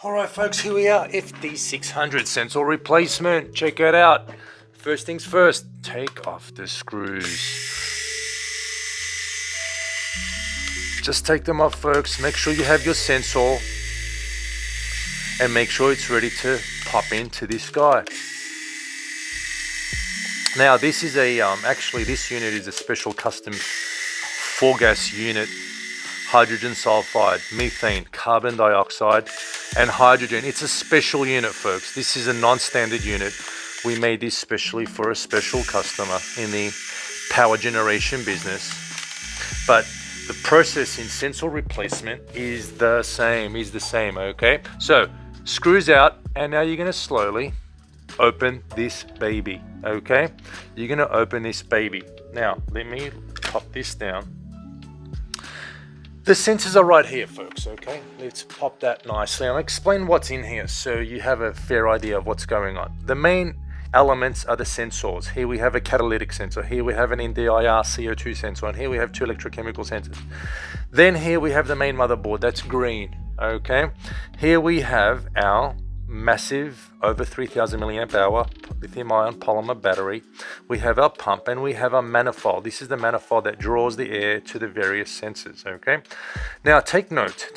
Alright folks, here we are, FD-600 sensor replacement. Check it out. First things first, take off the screws. Just take them off folks, make sure you have your sensor and make sure it's ready to pop into this guy. Now this is actually this unit is a special custom 4-gas unit. Hydrogen sulfide, methane, carbon dioxide, and hydrogen. It's a special unit, folks. This is a non-standard unit. We made this specially for a special customer in the power generation business. But the process in sensor replacement is the same, okay? So, screws out, and now you're gonna slowly open this baby, okay? You're gonna open this baby. Now, let me pop this down. The sensors are right here, folks, okay? Let's pop that nicely. I'll explain what's in here so you have a fair idea of what's going on. The main elements are the sensors. Here we have a catalytic sensor. Here we have an NDIR CO2 sensor. And here we have 2 electrochemical sensors. Then here we have the main motherboard. That's green, okay? Here we have our massive, over 3000 milliamp hour lithium-ion polymer battery. We have our pump and we have our manifold. This is the manifold that draws the air to the various sensors, okay? Now take note.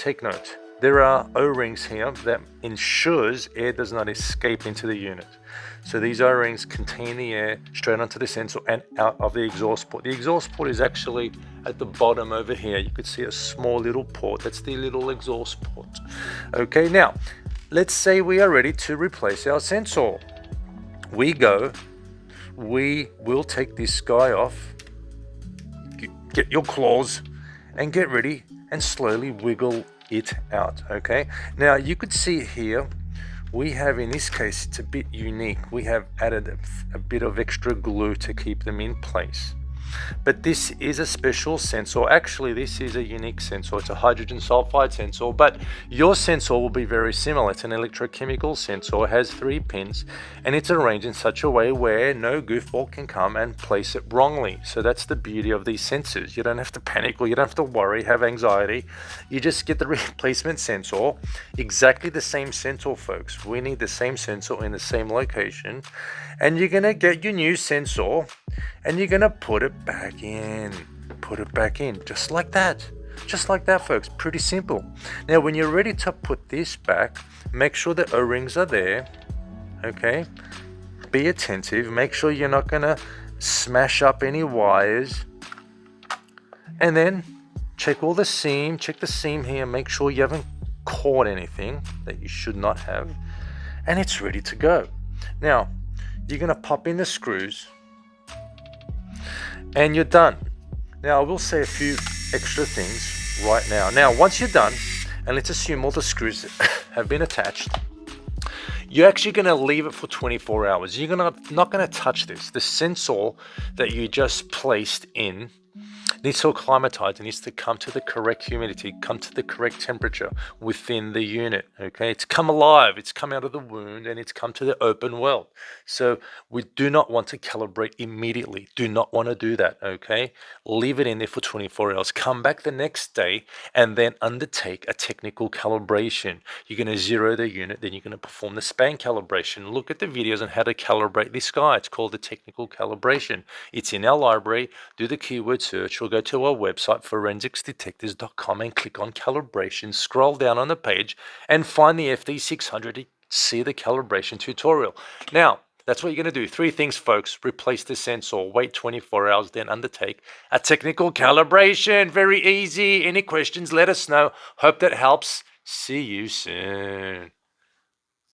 There are O-rings here that ensures air does not escape into the unit. So these O-rings contain the air straight onto the sensor and out of the exhaust port. The exhaust port is actually at the bottom over here. You could see a small little port. That's the little exhaust port. Okay, now let's say we are ready to replace our sensor. We will take this guy off, get your claws and get ready and slowly wiggle it out, okay? Now you could see here, we have, in this case, it's a bit unique. We have added a bit of extra glue to keep them in place. But this is a special sensor. Actually, this is a unique sensor. It's a hydrogen sulfide sensor, but your sensor will be very similar. It's an electrochemical sensor, it has 3 pins, and it's arranged in such a way where no goofball can come and place it wrongly. So that's the beauty of these sensors. You don't have to panic or you don't have to worry, have anxiety. You just get the replacement sensor, exactly the same sensor, folks. We need the same sensor in the same location, and you're gonna get your new sensor and you're gonna put it back in, just like that, folks. Pretty simple. Now when you're ready to put this back, make sure the O-rings are there, okay? Be attentive, make sure you're not gonna smash up any wires, and then check the seam here, make sure you haven't caught anything that you should not have, and it's ready to go. Now you're gonna pop in the screws and you're done. Now I will say a few extra things right now. Now once you're done, and let's assume all the screws have been attached, you're actually going to leave it for 24 hours. You're not going to touch this. The sensor that you just placed in needs to acclimatize. It needs to come to the correct humidity, come to the correct temperature within the unit, okay? It's come alive, it's come out of the wound, and it's come to the open weld. So we do not want to calibrate immediately. Do not want to do that, okay? Leave it in there for 24 hours. Come back the next day and then undertake a technical calibration. You're going to zero the unit, then you're going to perform the span calibration. Look at the videos on how to calibrate this guy. It's called the technical calibration. It's in our library. Do the keyword search or go to our website, forensicsdetectors.com, and click on calibration. Scroll down on the page and find the FD-600 to see the calibration tutorial. Now, that's what you're going to do. 3 things, folks. Replace the sensor, wait 24 hours, then undertake a technical calibration. Very easy. Any questions, let us know. Hope that helps. See you soon.